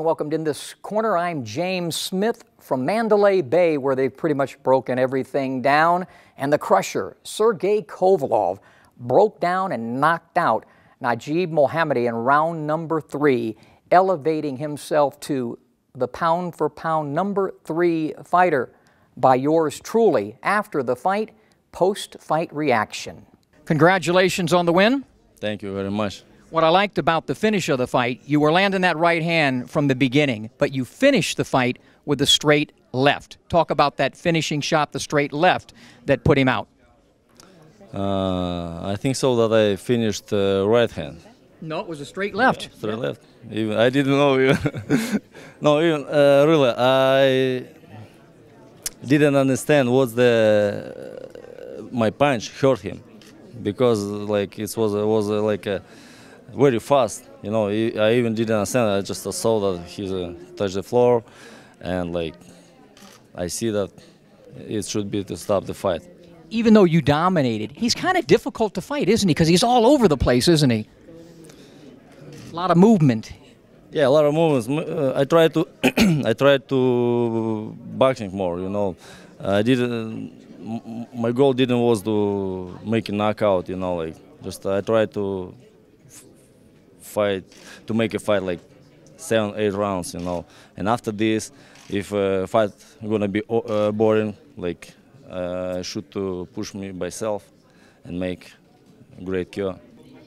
welcomed in this corner. I'm James Smith from Mandalay Bay, where they've pretty much broken everything down. And the Krusher, Sergey Kovalev, broke down and knocked out Nadjib Mohammedi in round number 3, elevating himself to the pound-for-pound number 3 fighter by yours truly. After the fight, post-fight reaction. Congratulations on the win. Thank you very much. What I liked about the finish of the fight, you were landing that right hand from the beginning, but you finished the fight with the straight left. Talk about that finishing shot, the straight left, that put him out. I think so that I finished right hand. No, it was a straight left. Yeah, straight left. Even I didn't know. Even no, even really, I didn't understand what my punch hurt him, because like it was like a very fast, you know. I even didn't understand. I just saw that he touched the floor, and like I see that it should be to stop the fight. Even though you dominated, he's kind of difficult to fight, isn't he? Because he's all over the place, isn't he? A lot of movement. Yeah, a lot of movements. I tried to I tried to boxing more, you know. I didn't. My goal didn't was to make a knockout, you know. Like just I tried to make a fight like 7-8 rounds, you know. And after this, if fight gonna be boring, like I should to push me myself and make a great cure.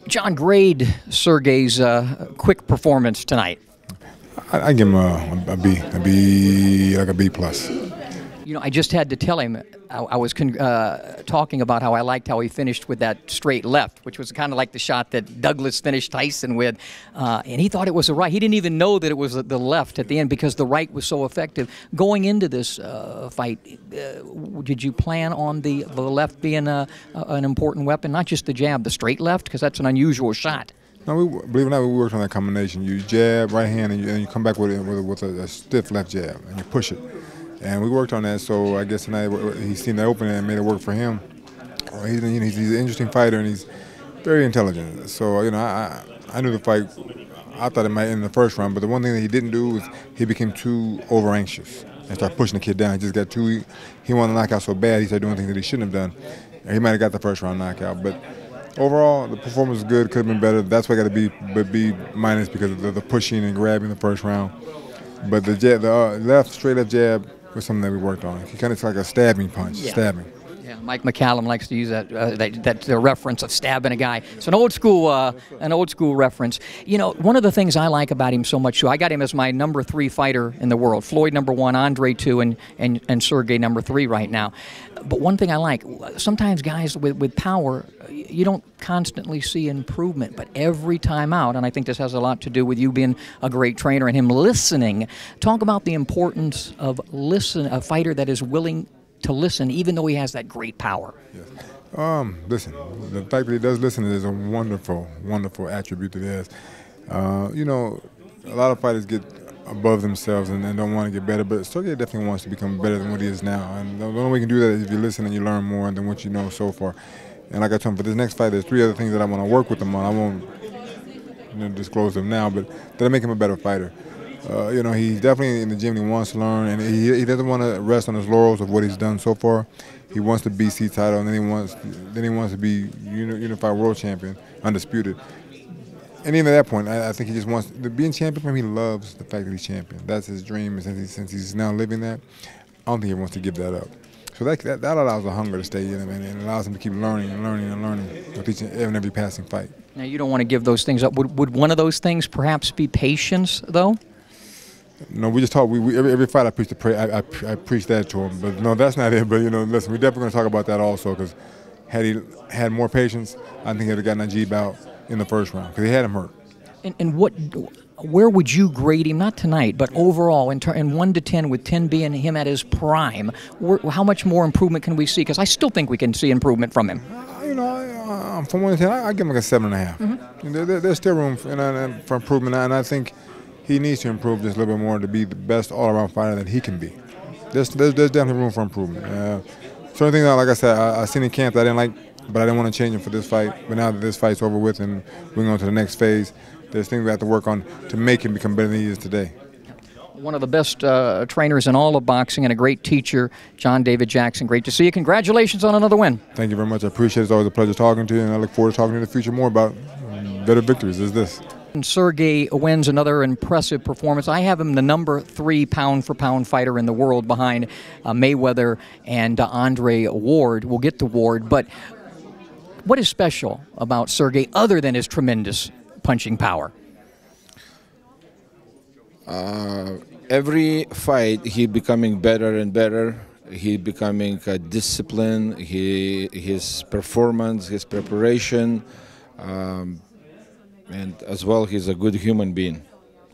John, grade Sergey's quick performance tonight. I give him a B, like a B plus. You know, I just had to tell him, I was talking about how I liked how he finished with that straight left, which was kind of like the shot that Douglas finished Tyson with, and he thought it was a right. He didn't even know that it was the left at the end because the right was so effective. Going into this fight, did you plan on the left being an important weapon, not just the jab, the straight left, because that's an unusual shot? No, believe it or not, we worked on that combination. You jab, right hand, and you come back with a stiff left jab, and you push it. And we worked on that, so I guess tonight he's seen the opening and made it work for him. He's an interesting fighter, and he's very intelligent. So, you know, I knew the fight. I thought it might end in the first round, but the one thing that he didn't do was he became too over-anxious and started pushing the kid down. He just got too, he wanted to knock out so bad, he started doing things that he shouldn't have done. And he might have got the first round knockout, but overall, the performance was good, could have been better. That's why I got to be minus because of the pushing and grabbing the first round. But the straight left jab was something that we worked on. He kind of like a stabbing punch, stabbing. Yeah, Mike McCallum likes to use that reference of stabbing a guy. It's an old school reference. You know, one of the things I like about him so much too, I got him as my number 3 fighter in the world. Floyd number 1, Andre 2, and Sergey number 3 right now. But one thing I like, sometimes guys with power, you don't constantly see improvement, but every time out, and I think this has a lot to do with you being a great trainer and him listening. Talk about the importance of a fighter that is willing to listen, even though he has that great power. Yes. Listen, the fact that he does listen is a wonderful, wonderful attribute that he has. You know, a lot of fighters get above themselves and don't want to get better, but Sergey definitely wants to become better than what he is now. And the only way you can do that is if you listen and you learn more than what you know so far. And like I told him, for this next fight, there's 3 other things that I want to work with him on. I won't disclose them now, but that'll make him a better fighter. You know, he's definitely in the gym and he wants to learn, and he doesn't want to rest on his laurels of what he's done so far. He wants the BC title, and then he wants to be unified world champion, undisputed. And even at that point, I think he just wants to be champion. For him, he loves the fact that he's champion. That's his dream, and since he's now living that, I don't think he wants to give that up. So that allows the hunger to stay in him, and it allows him to keep learning and learning and learning with each and every passing fight. Now, you don't want to give those things up. Would one of those things perhaps be patience, though? No, we just talk. Every fight I preach that to him. But no, that's not it. But you know, listen, we're definitely going to talk about that also, because had he had more patience, I think he'd have gotten Nadjib out in the first round because he had him hurt. And where would you grade him? Not tonight, but overall, in 1 to 10, with 10 being him at his prime. How much more improvement can we see? Because I still think we can see improvement from him. You know, from 1 to 10, I give him like a 7.5. Mm-hmm. There's still room for improvement, and I think he needs to improve just a little bit more to be the best all-around fighter that he can be. There's definitely room for improvement. Certain things, like I said, I seen in camp that I didn't like, but I didn't want to change him for this fight. But now that this fight's over with and we're going to the next phase, there's things we have to work on to make him become better than he is today. One of the best trainers in all of boxing and a great teacher, John David Jackson. Great to see you. Congratulations on another win. Thank you very much. I appreciate it. It's always a pleasure talking to you, and I look forward to talking to you in the future more about better victories as this. And Sergey wins another impressive performance. I have him the number 3 pound-for-pound fighter in the world behind Mayweather and Andre Ward. We'll get to Ward, but what is special about Sergey other than his tremendous punching power? Every fight, he becoming better and better. He becoming disciplined. His performance, his preparation, and as well, he's a good human being,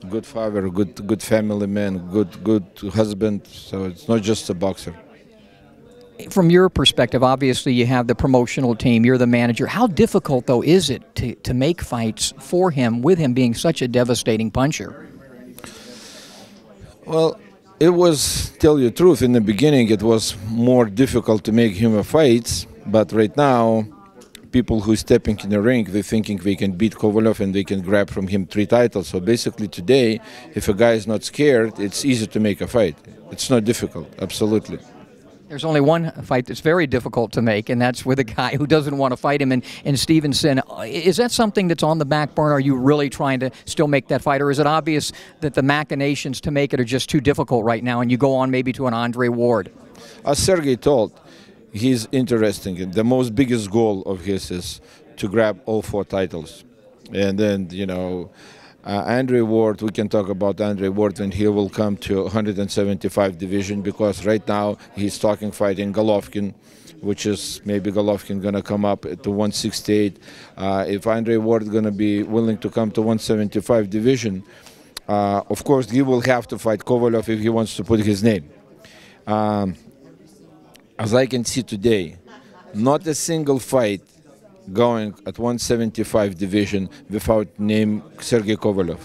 good father, good family man, good husband. So it's not just a boxer. From your perspective, obviously you have the promotional team, you're the manager. How difficult, though, is it to make fights for him, with him being such a devastating puncher? Well, it was, tell you the truth, in the beginning it was more difficult to make him fights, but right now people who stepping in the ring, they're thinking they can beat Kovalev and they can grab from him 3 titles. So basically today, if a guy is not scared, it's easy to make a fight. It's not difficult, absolutely. There's only one fight that's very difficult to make, and that's with a guy who doesn't want to fight him in Stevenson. Is that something that's on the back burner? Are you really trying to still make that fight, or is it obvious that the machinations to make it are just too difficult right now and you go on maybe to an Andre Ward? As Sergey told, he's interesting. The most biggest goal of his is to grab all 4 titles. And then, you know, Andre Ward, we can talk about Andre Ward when he will come to 175 division, because right now he's fighting Golovkin, which is maybe Golovkin going to come up to 168. If Andre Ward going to be willing to come to 175 division, of course he will have to fight Kovalev if he wants to put his name. As I can see today, not a single fight going at 175 division without name Sergey Kovalev.